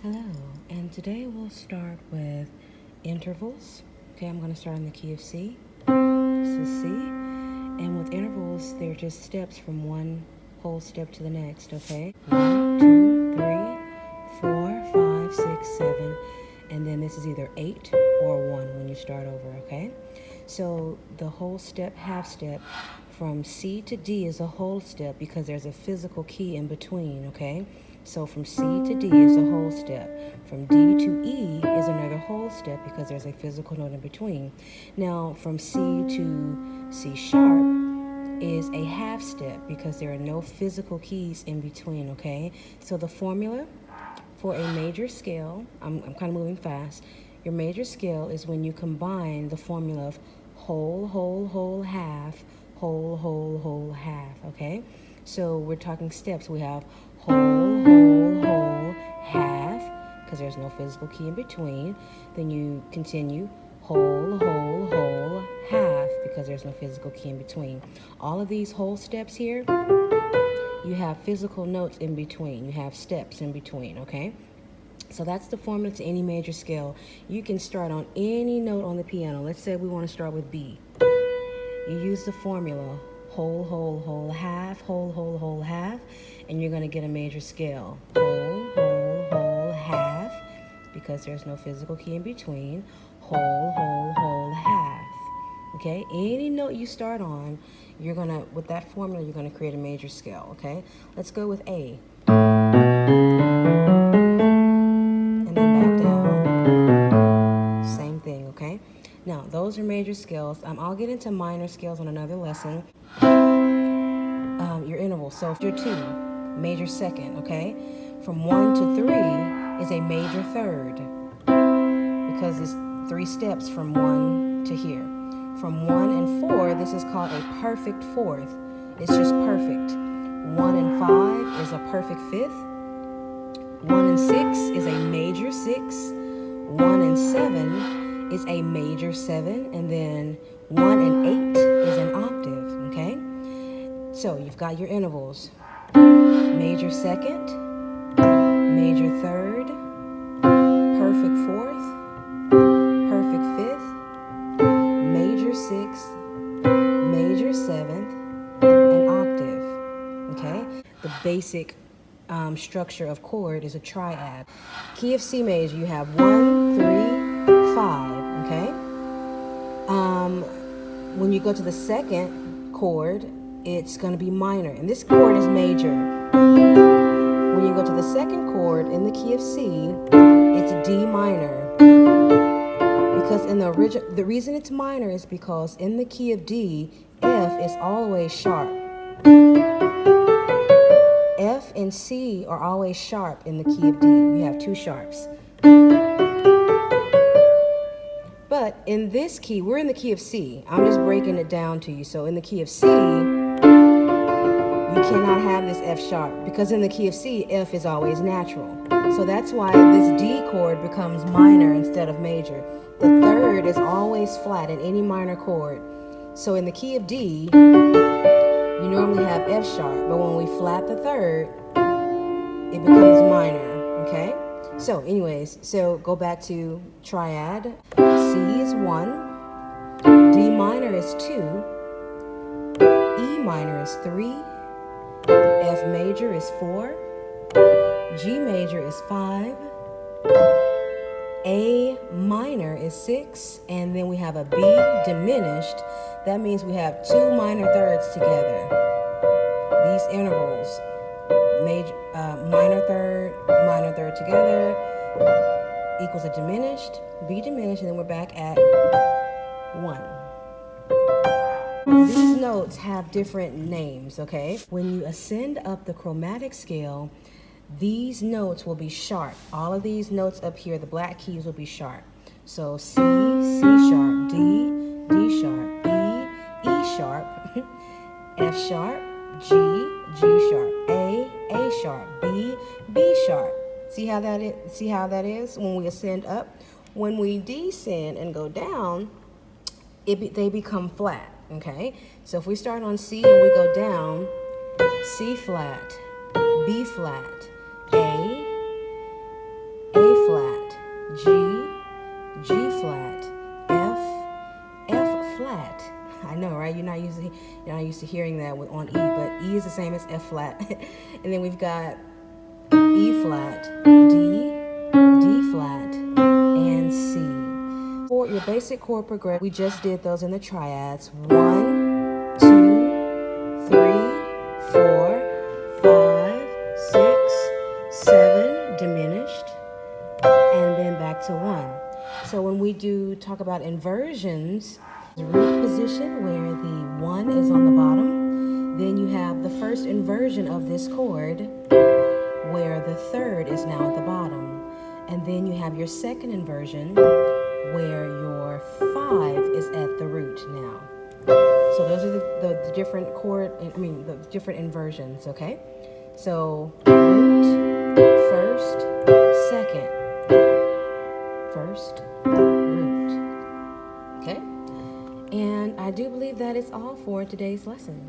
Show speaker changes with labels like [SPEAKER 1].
[SPEAKER 1] Hello, and today we'll start with intervals. Okay, I'm going to start in the key of C. This is C. And with intervals, they're just steps from one whole step to the next, okay? 1, 2, 3, 4, 5, 6, 7. And then this is either 8 or 1 when you start over, okay? So the whole step, half step, from C to D is a whole step because there's a physical key in between, okay? So from C to D is a whole step. From D to E is another whole step because there's a physical note in between. Now from C to C sharp is a half step because there are no physical keys in between, okay? So the formula for a major scale, I'm kind of moving fast. Your major scale is when you combine the formula of whole, whole, whole, half, whole, whole, whole, half, okay? So we're talking steps. We have whole, whole, whole, half, because there's no physical key in between. Then you continue whole, whole, whole, half, because there's no physical key in between. All of these whole steps here, you have physical notes in between. You have steps in between, okay? So that's the formula to any major scale. You can start on any note on the piano. Let's say we want to start with B. You use the formula whole, whole, whole, half, whole, whole, whole, half, and you're going to get a major scale. Whole, whole, whole, half, because there's no physical key in between. Whole, whole, whole, half. Okay, any note you start on, you're going to, with that formula, you're going to create a major scale, okay? Let's go with A. And then back down. Same thing, okay? Now, those are major scales. I'll get into minor scales on another lesson. Your intervals. So, if you're 2, major second, okay? From 1 to 3 is a major third because it's 3 steps from 1 to here. From 1 and 4, this is called a perfect fourth. It's just perfect. 1 and 5 is a perfect fifth. 1 and 6 is a major 6. 1 and 7 is a major 7. And then 1 and 8 is an octave, okay? So you've got your intervals. Major second, major third, perfect fourth, perfect fifth, major sixth, major seventh, and octave, okay? The basic structure of chord is a triad. Key of C major, you have 1, 3, 5, okay? When you go to the second chord, it's going to be minor, and this chord is major. When you go to the second chord in the key of C, it's D minor. Because in the reason it's minor is because in the key of D, F is always sharp. F and C are always sharp in the key of D. You have 2 sharps. But in this key, we're in the key of C. I'm just breaking it down to you. So in the key of C, you cannot have this F sharp because in the key of C, F is always natural. So that's why this D chord becomes minor instead of major. The third is always flat in any minor chord. So in the key of D, you normally have F sharp, but when we flat the third, it becomes minor, okay? So anyways, so go back to triad. C is 1, D minor is 2, E minor is 3, F major is 4, G major is 5, A minor is 6, and then we have a B diminished. That means we have 2 minor thirds together. These intervals, major, minor third together equals a diminished, B diminished, and then we're back at 1. These notes have different names, okay? When you ascend up the chromatic scale, these notes will be sharp. All of these notes up here, the black keys will be sharp. So C, C sharp, D, D sharp, E, E sharp, F sharp, G, G sharp, A sharp, B, B sharp. See how that is? See how that is when we ascend up? When we descend and go down, they become flat, okay? So if we start on C and we go down, C flat, B flat, A used to hearing that on E, but E is the same as F flat. And then we've got E flat, D, D flat, and C. For your basic chord progression, we just did those in the triads. 1, 2, 3, 4, 5, 6, 7, diminished, and then back to 1. So when we talk about inversions, the root position where the 1 is on the bottom, then you have the first inversion of this chord where the 3rd is now at the bottom, and then you have your second inversion where your 5 is at the root now. So those are the different the different inversions, okay? So root, first, second, first, root, okay? And I do believe that is all for today's lesson.